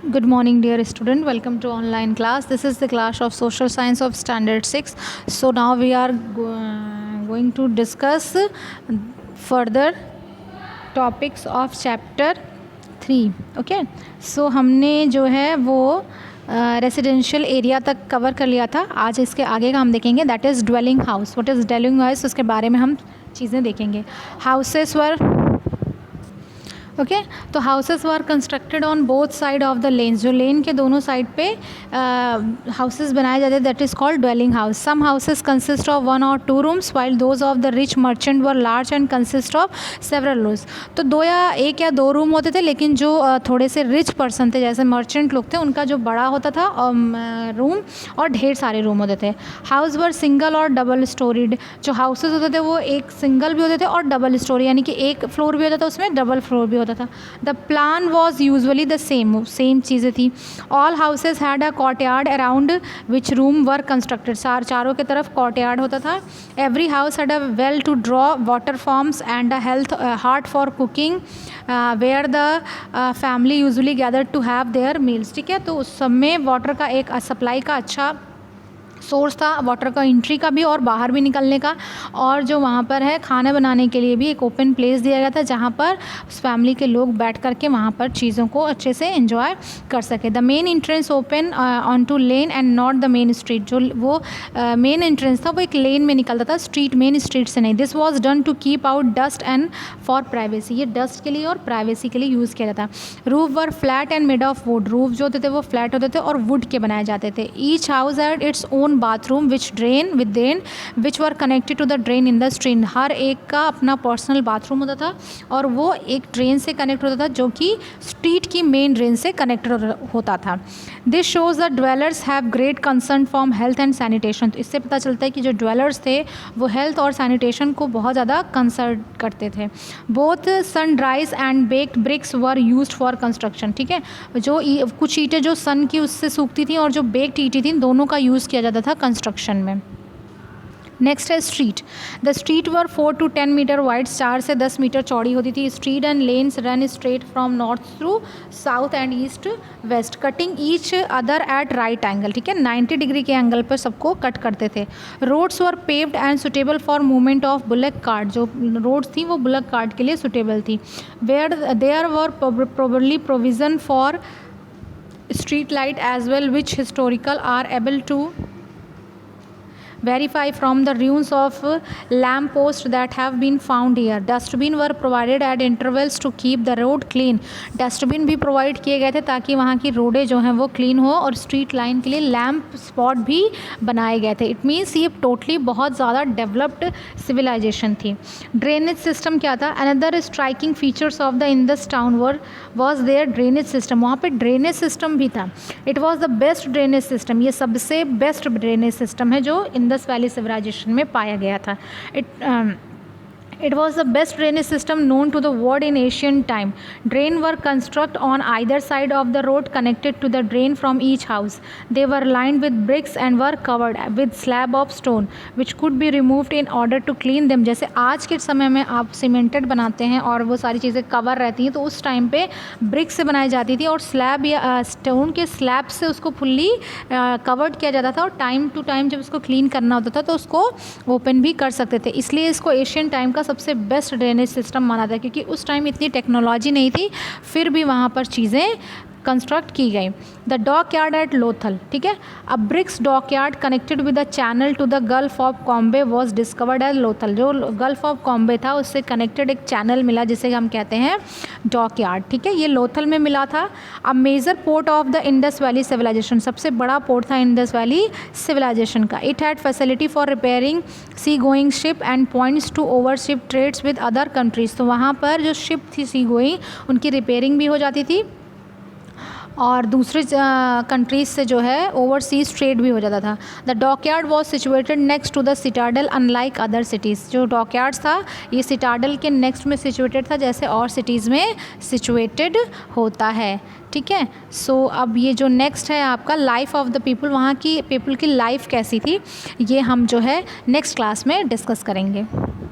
Good morning, dear student. Welcome to online class. This is the class of Social Science of Standard 6. So now we are going to discuss further topics of chapter 3. Okay. So हमने जो है वो residential area तक cover कर लिया था. आज इसके आगे का हम देखेंगे, that is dwelling house. What is dwelling house, उसके बारे में हम चीज़ें देखेंगे. हाउसेस वर ओके तो houses were constructed on both side of the lens. जो लेन के दोनों साइड पे हाउसेस बनाए जाते हैं, that is called dwelling house. Some houses consist of 1 or 2 rooms while those of the rich merchant were large and consist of several rooms. तो एक या दो रूम होते थे, लेकिन जो थोड़े से रिच पर्सन थे, जैसे मर्चेंट लोग थे, उनका जो बड़ा होता था रूम और ढेर सारे रूम होते थे. हाउस वर सिंगल और डबल स्टोरीड. जो हाउसेज होते थे वो एक सिंगल भी होते थे और डबल स्टोरी, यानी कि एक फ्लोर भी होता था, उसमें डबल फ्लोर भी होता था. The plan was usually the same चीज़ें थी. All houses had a courtyard around which room were constructed. चारों की तरफ कॉर्टयार्ड होता था. Every house had a well to draw water forms and a health heart for cooking where the family usually gather to have their meals. ठीक है, तो उस सब में वाटर का एक सप्लाई का अच्छा सोर्स था, वाटर का एंट्री का भी और बाहर भी निकलने का. और जो वहाँ पर है खाना बनाने के लिए भी एक ओपन प्लेस दिया गया था, जहाँ पर उस फैमिली के लोग बैठ करके वहाँ पर चीज़ों को अच्छे से एंजॉय कर सके. The main entrance open on two lane and not the main street. जो वो मेन एंट्रेंस था वो एक लेन में निकलता था, स्ट्रीट मेन स्ट्रीट से नहीं. This was done to keep out dust and for privacy. ये डस्ट के लिए और प्राइवेसी के लिए यूज़ किया जाता. Roof were flat and made of wood. Roof जो होते थे वो फ्लैट होते थे और वुड के बनाए जाते थे. Each house had its own bathroom which were connected to the drain in the street. हर एक का अपना पर्सनल बाथरूम होता था और वो एक ड्रेन से कनेक्ट होता था, जो कि स्ट्रीट की मेन ड्रेन से कनेक्टेड होता था. This shows the dwellers have great concern for health and sanitation. तो इससे पता चलता है कि जो ड्वेलर्स थे वो हेल्थ और सैनिटेशन को बहुत ज़्यादा कंसर्न करते थे. Both sun dries and baked bricks were used for construction. ठीक है, जो कुछ ईंटें जो सन की उससे सूखती थी और जो बेक्ड ईंटें थी, दोनों का यूज़ किया जाता था कंस्ट्रक्शन में. नेक्स्ट है street. The street were 4 to 10 metre wide. 4 से 10 मीटर चौड़ी होती थी. Street and lanes run straight from north through south and east west, cutting each other at right angle. ठीक है, 90 डिग्री के एंगल पर सबको कट करते थे. Roads were paved and suitable for movement of bullock cart. जो roads थी वो बुलक कार्ट के लिए सुटेबल थी. Where there were probably provision for street light as well, which historical are able to verify from the ruins of lamp posts that have been found here. Dustbin were provided at intervals to keep the road clean. Dustbin भी provide किए गए थे ताकि वहाँ की रोडें जो हैं वो क्लीन हो, और स्ट्रीट लाइन के लिए लैम्प स्पॉट भी बनाए गए थे. इट मीन्स ये टोटली बहुत ज़्यादा डेवलप्ड सिविलाइजेशन थी. ड्रेनेज सिस्टम क्या था? Another striking features of the Indus town was their drainage system. वहाँ पे ड्रेनेज सिस्टम भी था. It was the best drainage system. ये सबसे बेस्ट ड्रेनेज सिस्टम है जो इंडस वैली सिविलाइजेशन में पाया गया था. It was the best drainage system known to the world in ancient time. Drain were constructed on either side of the road connected to the drain from each house. They were lined with bricks and were covered with slab of stone which could be removed in order to clean them. जैसे आज के समय में आप cemented बनाते हैं और वो सारी चीज़ें कवर रहती हैं, तो उस टाइम पे ब्रिक से बनाई जाती थी और स्लैब या स्टोन के स्लैब से उसको फुल्ली कवर्ड किया जाता था, और टाइम टू टाइम जब उसको क्लीन करना होता था तो उसको ओपन भी कर सकते थे. इसलिए इसको एशियन टाइम का सबसे बेस्ट ड्रेनेज सिस्टम माना था, क्योंकि उस टाइम इतनी टेक्नोलॉजी नहीं थी, फिर भी वहाँ पर चीज़ें कंस्ट्रक्ट की गई. The dockyard at Lothal. ठीक है, a bricks dockyard connected with the channel to the gulf of Cambay was discovered as Lothal. जो गल्फ ऑफ कॉम्बे था उससे कनेक्टेड एक चैनल मिला जिसे हम कहते हैं डॉक यार्ड. ठीक है, ये लोथल में मिला था. A major port of the Indus valley civilisation. सबसे बड़ा पोर्ट था इंडस वैली सिविलाइजेशन का. It had facility for repairing sea going ship and points to overship trades with other countries. तो वहाँ पर जो शिप थी सी गोइंग, उनकी रिपेयरिंग भी हो जाती थी और दूसरे कंट्रीज से जो है ओवरसीज ट्रेड भी हो जाता था. The dockyard was situated next to the citadel unlike other cities. जो डॉकयार्ड्स था ये सिटाडल के नेक्स्ट में सिचुएटेड था, जैसे और सिटीज़ में सिचुएटेड होता है. ठीक है, सो अब ये जो नेक्स्ट है आपका लाइफ ऑफ द पीपल, वहाँ की पीपल की लाइफ कैसी थी, ये हम जो है नेक्स्ट क्लास में डिस्कस करेंगे.